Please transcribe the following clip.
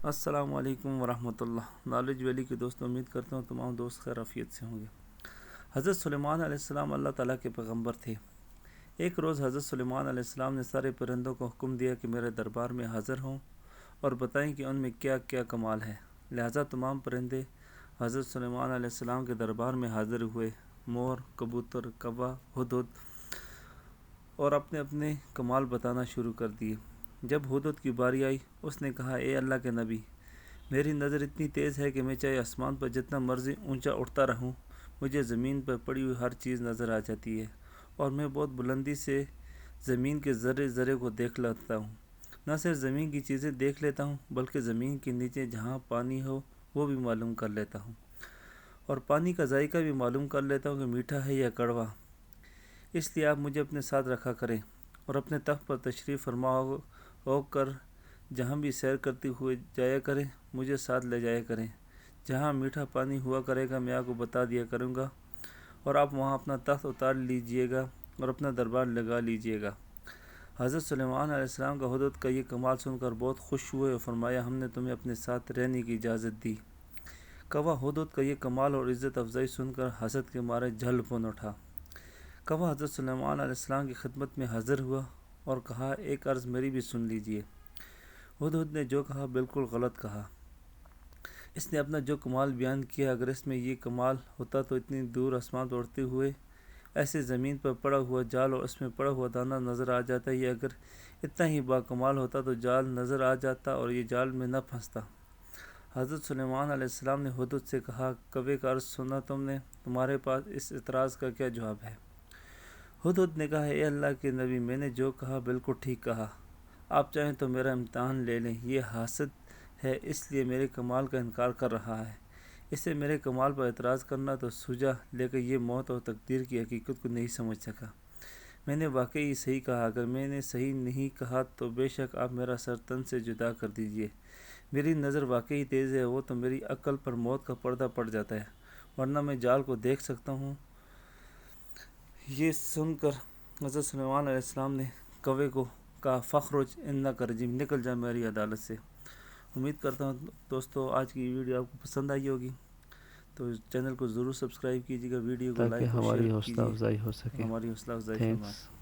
السلام علیکم ورحمۃ اللہ۔ نالج ویلی کے دوستوں، امید کرتا ہوں تمام دوست خیر عافیت سے ہوں گے۔ حضرت سلیمان علیہ السلام اللہ تعالیٰ کے پیغمبر تھے۔ ایک روز حضرت سلیمان علیہ السلام نے سارے پرندوں کو حکم دیا کہ میرے دربار میں حاضر ہوں اور بتائیں کہ ان میں کیا کیا کمال ہے۔ لہٰذا تمام پرندے حضرت سلیمان علیہ السلام کے دربار میں حاضر ہوئے۔ مور، کبوتر، کوا، ہدہد اور اپنے اپنے کمال بتانا شروع کر دیے۔ جب ہدہد کی باری آئی، اس نے کہا، اے اللہ کے نبی، میری نظر اتنی تیز ہے کہ میں چاہے آسمان پر جتنا مرضی اونچا اٹھتا رہوں، مجھے زمین پر پڑی ہوئی ہر چیز نظر آ جاتی ہے، اور میں بہت بلندی سے زمین کے ذرے ذرے کو دیکھ لیتا ہوں۔ نہ صرف زمین کی چیزیں دیکھ لیتا ہوں، بلکہ زمین کے نیچے جہاں پانی ہو وہ بھی معلوم کر لیتا ہوں، اور پانی کا ذائقہ بھی معلوم کر لیتا ہوں کہ میٹھا ہے یا کڑوا۔ اس لیے آپ مجھے اپنے ساتھ رکھا کریں اور اپنے تخت پر تشریف فرما ہو کر جہاں بھی سیر کرتے ہوئے جایا کریں، مجھے ساتھ لے جایا کریں۔ جہاں میٹھا پانی ہوا کرے گا میں آپ کو بتا دیا کروں گا، اور آپ وہاں اپنا تخت اتار لیجئے گا اور اپنا دربار لگا لیجئے گا۔ حضرت سلیمان علیہ السلام کا ہدہد کا یہ کمال سن کر بہت خوش ہوئے اور فرمایا، ہم نے تمہیں اپنے ساتھ رہنے کی اجازت دی۔ کوا ہدہد کا یہ کمال اور عزت افزائی سن کر حسد کے مارے جھل بن اٹھا۔ کوا حضرت سلیمان علیہ السلام کی خدمت میں حاضر ہوا اور کہا، ایک عرض میری بھی سن لیجئے۔ ہدہد نے جو کہا بالکل غلط کہا۔ اس نے اپنا جو کمال بیان کیا، اگر اس میں یہ کمال ہوتا تو اتنی دور آسمان پر اڑتے ہوئے ایسے زمین پر پڑا ہوا جال اور اس میں پڑا ہوا دانہ نظر آ جاتا، یہ اگر اتنا ہی با کمال ہوتا تو جال نظر آ جاتا اور یہ جال میں نہ پھنستا۔ حضرت سلیمان علیہ السلام نے ہدہد سے کہا، کوے کا عرض سنا تم نے، تمہارے پاس اس اعتراض کا کیا جواب ہے؟ ہدہد نے کہا، اے اللہ کے نبی، میں نے جو کہا بالکل ٹھیک کہا۔ آپ چاہیں تو میرا امتحان لے لیں، یہ حاسد ہے، اس لیے میرے کمال کا انکار کر رہا ہے۔ اسے میرے کمال پر اعتراض کرنا تو سوجا، لیکن یہ موت اور تقدیر کی حقیقت کو نہیں سمجھ سکا۔ میں نے واقعی صحیح کہا، اگر میں نے صحیح نہیں کہا تو بے شک آپ میرا سر تن سے جدا کر دیجئے۔ میری نظر واقعی تیز ہے، وہ تو میری عقل پر موت کا پردہ پڑ جاتا ہے، ورنہ میں جال کو دیکھ سکتا ہوں۔ یہ سن کر حضرت سلیمان علیہ السلام نے کوے کو کہا، فخرج انک رجیم، نکل جا میری عدالت سے۔ امید کرتا ہوں دوستو آج کی ویڈیو آپ کو پسند آئی ہوگی، تو چینل کو ضرور سبسکرائب کیجیے گا، ویڈیو کو تاکہ لائک اور ہماری شیئر حوصلہ کیجیے، افزائی ہو سکے۔ ہماری حوصلہ افزائی فرمائیں۔ تھینکس۔